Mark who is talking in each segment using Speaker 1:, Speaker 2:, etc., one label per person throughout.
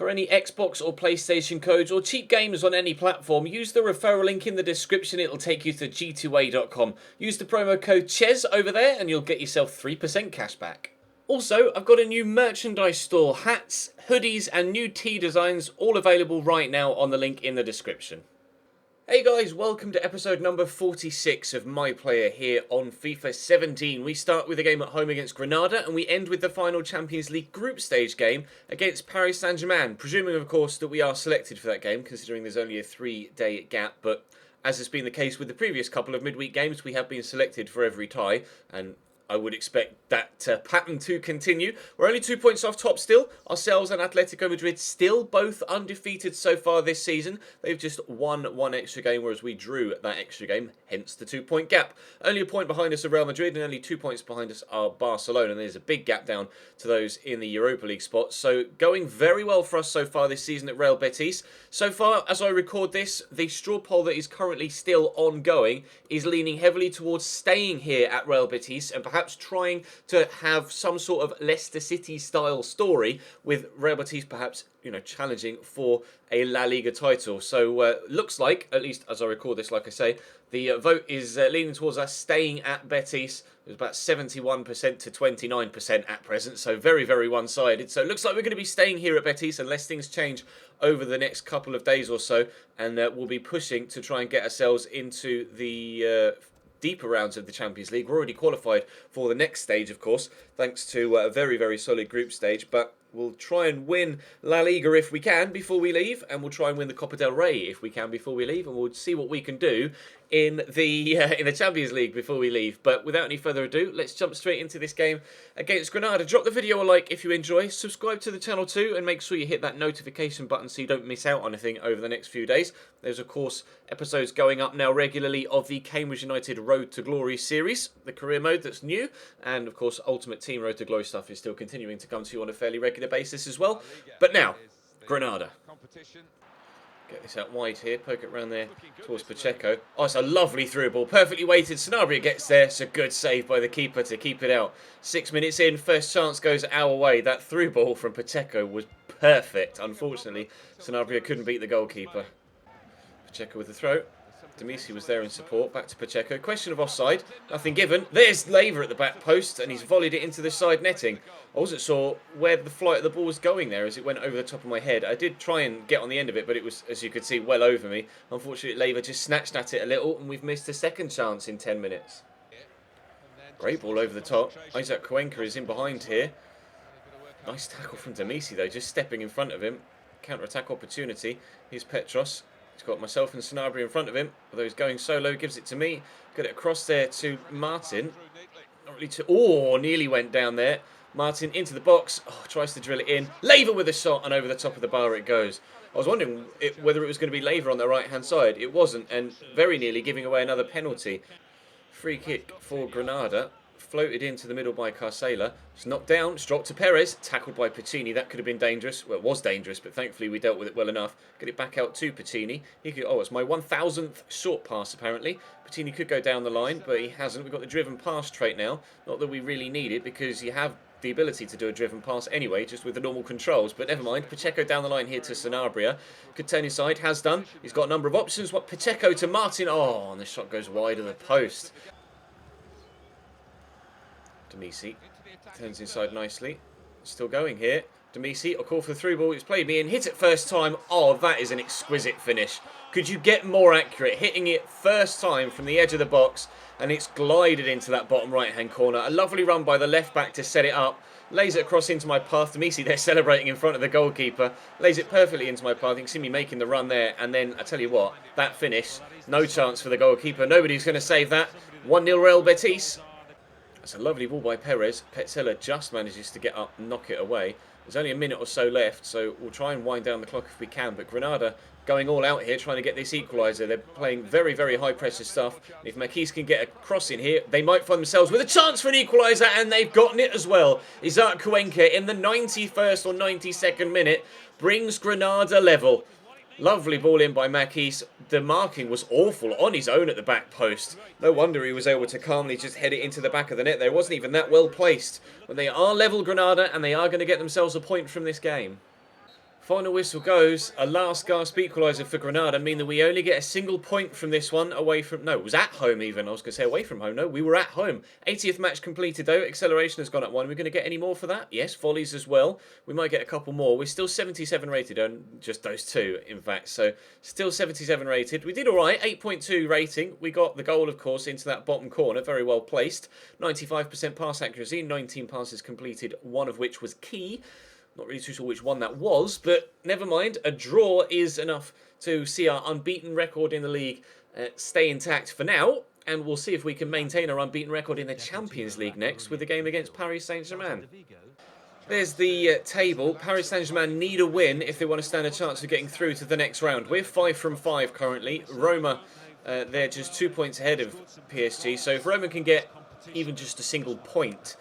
Speaker 1: For any Xbox or PlayStation codes or cheap games on any platform, use the referral link in the description. It'll take you to g2a.com. Use the promo code CHES over there and you'll get yourself 3% cash back. Also, I've got a new merchandise store, hats, hoodies and new tee designs, all available right now on the link in the description. Hey guys, welcome to episode number 46 of My Player here on FIFA 17. We start with a game at home against Granada and we end with the final Champions League group stage game against Paris Saint-Germain. Presuming, of course, that we are selected for that game, considering there's only a 3-day gap. But as has been the case with the previous couple of midweek games, we have been selected for every tie, and I would expect that pattern to continue. We're only 2 points off top still. Ourselves and Atletico Madrid still both undefeated so far this season. They've just won one extra game, whereas we drew that extra game, hence the 2-point gap. Only a point behind us are Real Madrid, and only 2 points behind us are Barcelona. And there's a big gap down to those in the Europa League spots. So going very well for us so far this season at Real Betis. So far, as I record this, the straw poll that is currently still ongoing is leaning heavily towards staying here at Real Betis and perhaps trying to have some sort of Leicester City style story with Real Betis perhaps, challenging for a La Liga title. So looks like, at least as I record this, like I say, the vote is leaning towards us staying at Betis. It's about 71% to 29% at present, so very, very one-sided. So it looks like we're going to be staying here at Betis unless things change over the next couple of days or so, and we'll be pushing to try and get ourselves into the deeper rounds of the Champions League. We're already qualified for the next stage, of course, thanks to a very, very solid group stage, but we'll try and win La Liga if we can before we leave, and we'll try and win the Copa del Rey if we can before we leave, and we'll see what we can do in the Champions League before we leave. But without any further ado, let's jump straight into this game against Granada. Drop the video a like if you enjoy, subscribe to the channel too, and make sure you hit that notification button so you don't miss out on anything over the next few days. There's of course episodes going up now regularly of the Cambridge United Road to Glory series, the career mode that's new, and of course Ultimate Team Road to Glory stuff is still continuing to come to you on a fairly regular basis as well. But now, Granada. Get this out wide here, poke it around there towards Pacheco. Oh, it's a lovely through ball, perfectly weighted. Sanabria gets there. It's a good save by the keeper to keep it out. 6 minutes in, first chance goes our way. That through ball from Pacheco was perfect. Unfortunately, Sanabria couldn't beat the goalkeeper. Pacheco with the throw. Demisi was there in support. Back to Pacheco. Question of offside. Nothing given. There's Laver at the back post, and he's volleyed it into the side netting. I wasn't sure where the flight of the ball was going there as it went over the top of my head. I did try and get on the end of it, but it was, as you could see, well over me. Unfortunately, Laver just snatched at it a little, and we've missed a second chance in 10 minutes. Great ball over the top. Isaac Cuenca is in behind here. Nice tackle from Demisi, though, just stepping in front of him. Counter-attack opportunity. Here's Petros. He's got myself and Sanabria in front of him. Although he's going solo, gives it to me. Got it across there to Martin. Not really to... Oh, nearly went down there. Martin into the box. Oh, tries to drill it in. Laver with a shot, and over the top of the bar it goes. I was wondering whether it was going to be Laver on the right-hand side. It wasn't, and very nearly giving away another penalty. Free kick for Granada. Floated into the middle by Carcela. It's knocked down. It's dropped to Perez. Tackled by Pacini. That could have been dangerous. Well, it was dangerous, but thankfully we dealt with it well enough. Get it back out to Pacini. He could, oh, it's my 1,000th short pass, apparently. Pacini could go down the line, but he hasn't. We've got the driven pass trait now. Not that we really need it, because you have the ability to do a driven pass anyway, just with the normal controls. But never mind. Pacheco down the line here to Sanabria. Could turn inside. Has done. He's got a number of options. What Pacheco to Martin. Oh, and the shot goes wide of the post. Demisi turns inside nicely. Still going here. Demisi, a call for the through ball. It's played me in. Hit it first time. Oh, that is an exquisite finish. Could you get more accurate? Hitting it first time from the edge of the box, and it's glided into that bottom right-hand corner. A lovely run by the left-back to set it up. Lays it across into my path. Demisi there celebrating in front of the goalkeeper. Lays it perfectly into my path. You can see me making the run there. And then, I tell you what, that finish, no chance for the goalkeeper. Nobody's going to save that. 1-0 Real Betis. That's a lovely ball by Perez. Petzela just manages to get up and knock it away. There's only a minute or so left, so we'll try and wind down the clock if we can. But Granada going all out here, trying to get this equaliser. They're playing very, very high-pressure stuff. If Makis can get a cross in here, they might find themselves with a chance for an equaliser, and they've gotten it as well. Isaac Cuenca in the 91st or 92nd minute brings Granada level. Lovely ball in by Makis. The marking was awful on his own at the back post. No wonder he was able to calmly just head it into the back of the net there. It wasn't even that well placed. But they are level, Granada, and they are going to get themselves a point from this game. Final whistle goes. A last gasp equaliser for Granada mean that we only get a single point from this one away from... No, it was at home even. I was going to say away from home. No, we were at home. 80th match completed though. Acceleration has gone up 1. We're going to get any more for that? Yes, volleys as well. We might get a couple more. We're still 77 rated on just those 2, in fact. So still 77 rated. We did all right. 8.2 rating. We got the goal, of course, into that bottom corner. Very well placed. 95% pass accuracy. 19 passes completed, 1 of which was key. Not really too sure which one that was, but never mind. A draw is enough to see our unbeaten record in the league stay intact for now. And we'll see if we can maintain our unbeaten record in the Champions League next with the game against Paris Saint-Germain. There's the table. Paris Saint-Germain need a win if they want to stand a chance of getting through to the next round. We're 5 from 5 currently. Roma, they're just 2 points ahead of PSG. So if Roma can get even just a single point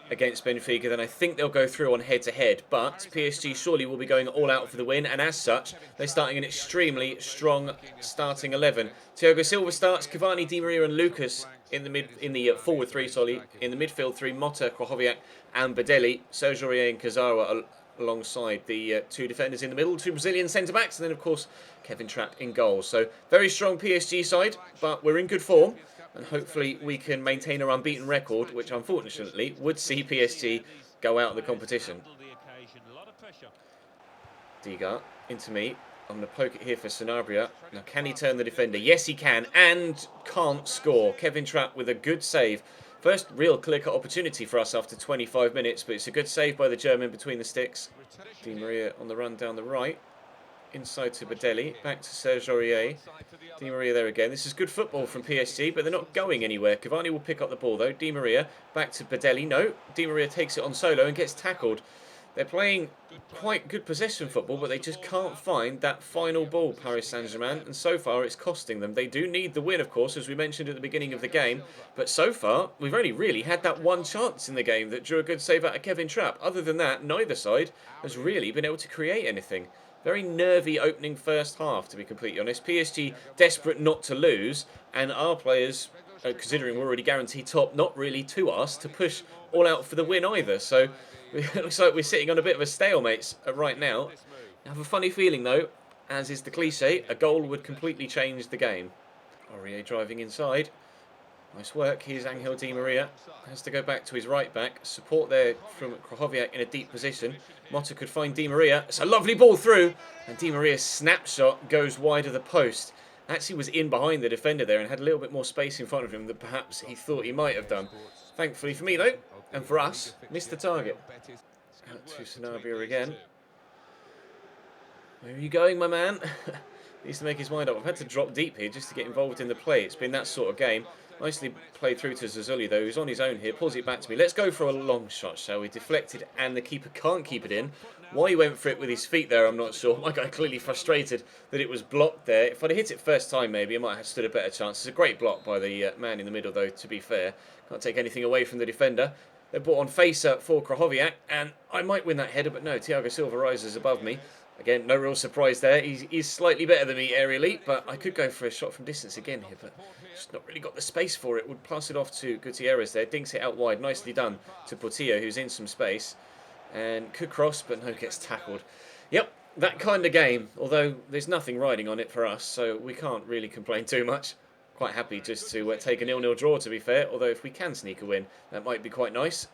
Speaker 1: against Benfica, then I think they'll go through on head-to-head. But PSG surely will be going all out for the win, and as such, they're starting an extremely strong starting 11. Thiago Silva starts, Cavani, Di Maria, and Lucas in the forward 3. Sorry, in the midfield 3, Motta, Krychowiak, and Badelli. Sergio Aurier and Kazawa alongside the 2 defenders in the middle, 2 Brazilian centre-backs, and then of course Kevin Trapp in goal. So very strong PSG side, but we're in good form. And hopefully we can maintain our unbeaten record, which unfortunately would see PSG go out of the competition. Diga into me. I'm going to poke it here for Sanabria. Now, can he turn the defender? Yes, he can. And can't score. Kevin Trapp with a good save. First real clear-cut opportunity for us after 25 minutes. But it's a good save by the German between the sticks. Di Maria on the run down the right. Inside to Badelli, back to Serge Aurier. Di Maria there again. This is good football from PSG, but they're not going anywhere. Cavani will pick up the ball though. Di Maria, back to Badelli. No, Di Maria takes it on solo and gets tackled. They're playing quite good possession football, but they just can't find that final ball, Paris Saint-Germain, and so far it's costing them. They do need the win, of course, as we mentioned at the beginning of the game, but so far we've only really had that one chance in the game that drew a good save out of Kevin Trapp. Other than that, neither side has really been able to create anything. Very nervy opening first half, to be completely honest. PSG desperate not to lose, and our players, considering we're already guaranteed top, not really to us to push all out for the win either. So it looks like we're sitting on a bit of a stalemate right now. I have a funny feeling though, as is the cliche, a goal would completely change the game. Aurier driving inside. Nice work. Here's Angel Di Maria. Has to go back to his right back. Support there from Krychowiak in a deep position. Motta could find Di Maria. It's a lovely ball through. And Di Maria's snapshot goes wide of the post. Actually was in behind the defender there and had a little bit more space in front of him than perhaps he thought he might have done. Thankfully for me though, and for us, missed the target. Out to Sanabria again. Where are you going, my man? He needs to make his mind up. I've had to drop deep here just to get involved in the play. It's been that sort of game. Nicely played through to Zazuli though, who's on his own here. Pulls it back to me. Let's go for a long shot, shall we? Deflected and the keeper can't keep it in. Why he went for it with his feet there, I'm not sure. My guy clearly frustrated that it was blocked there. If I'd have hit it first time maybe, I might have stood a better chance. It's a great block by the man in the middle though, to be fair. Can't take anything away from the defender. They're brought on facer for Krychowiak, and I might win that header, but no, Thiago Silva rises above me. Again, no real surprise there. He's slightly better than me aerially, but I could go for a shot from distance again here, but just not really got the space for it. Would pass it off to Gutierrez there. Dinks it out wide. Nicely done to Portillo, who's in some space. And could cross, but no, gets tackled. Yep, that kind of game. Although there's nothing riding on it for us, so we can't really complain too much. Quite happy just to take a 0-0 draw, to be fair. Although if we can sneak a win, that might be quite nice.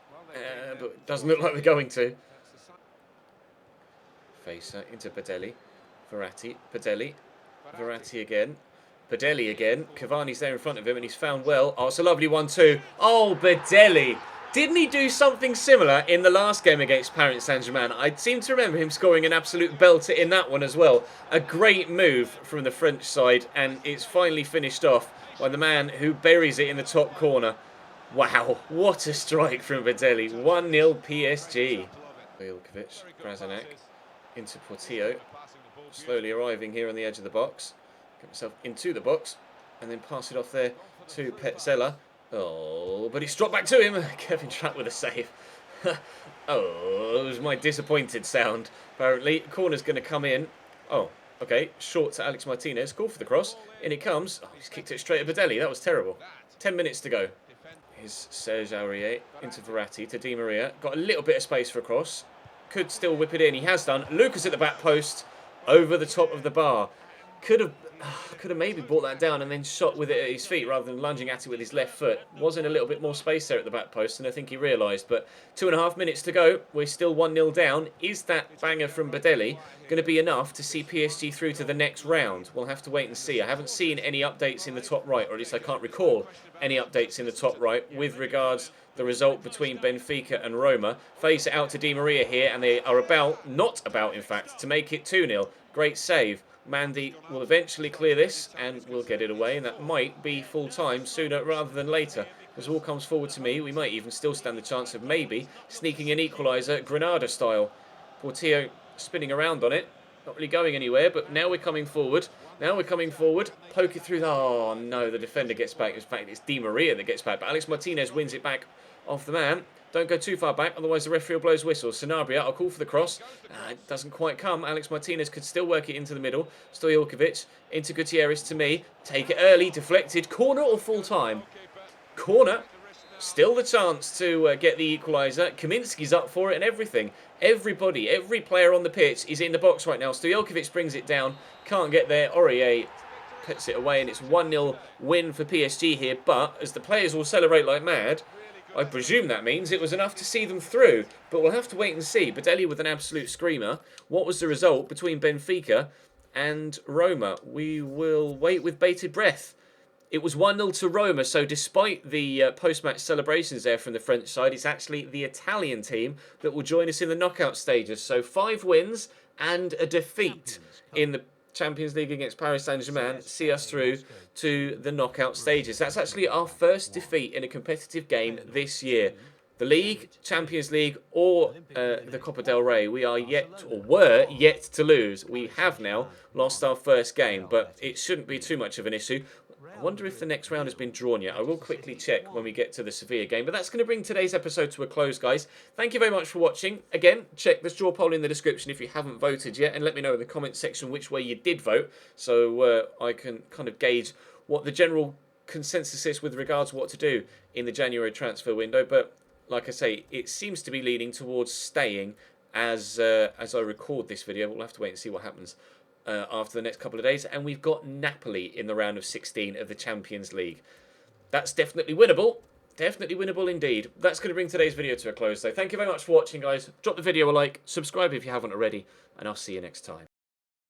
Speaker 1: But it doesn't look like we're going to. Facer into Badelli. Verratti. Badelli. Verratti again. Badelli again. Cavani's there in front of him and he's found well. Oh, it's a lovely 1-2. Oh, Badelli. Didn't he do something similar in the last game against Paris Saint-Germain? I seem to remember him scoring an absolute belter in that one as well. A great move from the French side, and it's finally finished off by the man who buries it in the top corner. Wow, what a strike from Badelli. 1-0 PSG. Vilkovic, Krasanak into Portillo. Slowly arriving here on the edge of the box. Get himself into the box and then pass it off there to Petzela. Oh, but it's dropped back to him. Kevin Trapp with a save. Oh, it was my disappointed sound, apparently. Corner's going to come in. Oh, okay. Short to Alex Martinez. Call for the cross. In it comes. Oh, he's kicked it straight at Badelli. That was terrible. 10 minutes to go. Here's Serge Aurier into Verratti to Di Maria. Got a little bit of space for a cross. could still whip it in. He has done. Lucas at the back post, over the top of the bar. Could have maybe brought that down and then shot with it at his feet rather than lunging at it with his left foot. Was in a little bit more space there at the back post, and I think he realised. But 2.5 minutes to go. We're still 1-0 down. Is that banger from Badelli going to be enough to see PSG through to the next round? We'll have to wait and see. I haven't seen any updates in the top right, or at least I can't recall any updates in the top right with regards the result between Benfica and Roma. Face it out to Di Maria here, and they are not about in fact, to make it 2-0. Great save. Mandy will eventually clear this and we'll get it away, and that might be full time sooner rather than later. As all comes forward to me, we might even still stand the chance of maybe sneaking an equaliser Granada style. Portillo spinning around on it, not really going anywhere, but now we're coming forward. Poke it through. Oh no, the defender gets back. In fact, it's Di Maria that gets back, but Alex Martinez wins it back off the man. Don't go too far back, otherwise the referee will blow his whistle. Sanabria, I'll call for the cross. It doesn't quite come. Alex Martinez could still work it into the middle. Stojilkovic into Gutierrez to me. Take it early, deflected. Corner or full time? Corner. Still the chance to get the equaliser. Kaminski's up for it and everything. Everybody, every player on the pitch is in the box right now. Stojilkovic brings it down. Can't get there. Aurier puts it away, and it's 1-0 win for PSG here. But as the players will celebrate like mad, I presume that means it was enough to see them through, but we'll have to wait and see. Badelli with an absolute screamer. What was the result between Benfica and Roma? We will wait with bated breath. It was 1-0 to Roma, so despite the post-match celebrations there from the French side, it's actually the Italian team that will join us in the knockout stages. So 5 wins and a defeat in the Champions League against Paris Saint-Germain see us through to the knockout stages. That's actually our first defeat in a competitive game this year. The League, Champions League, or the Copa del Rey, we are yet, or were yet to lose. We have now lost our first game, but it shouldn't be too much of an issue. I wonder if the next round has been drawn yet. I will quickly check when we get to the Sevilla game. But that's going to bring today's episode to a close, guys. Thank you very much for watching. Again, check the straw poll in the description if you haven't voted yet. And let me know in the comments section which way you did vote, so I can kind of gauge what the general consensus is with regards to what to do in the January transfer window. But like I say, it seems to be leaning towards staying as I record this video. We'll have to wait and see what happens after the next couple of days. And we've got Napoli in the round of 16 of the Champions League. That's definitely winnable. Definitely winnable indeed. That's going to bring today's video to a close, though. Thank you very much for watching, guys. Drop the video a like, subscribe if you haven't already, and I'll see you next time.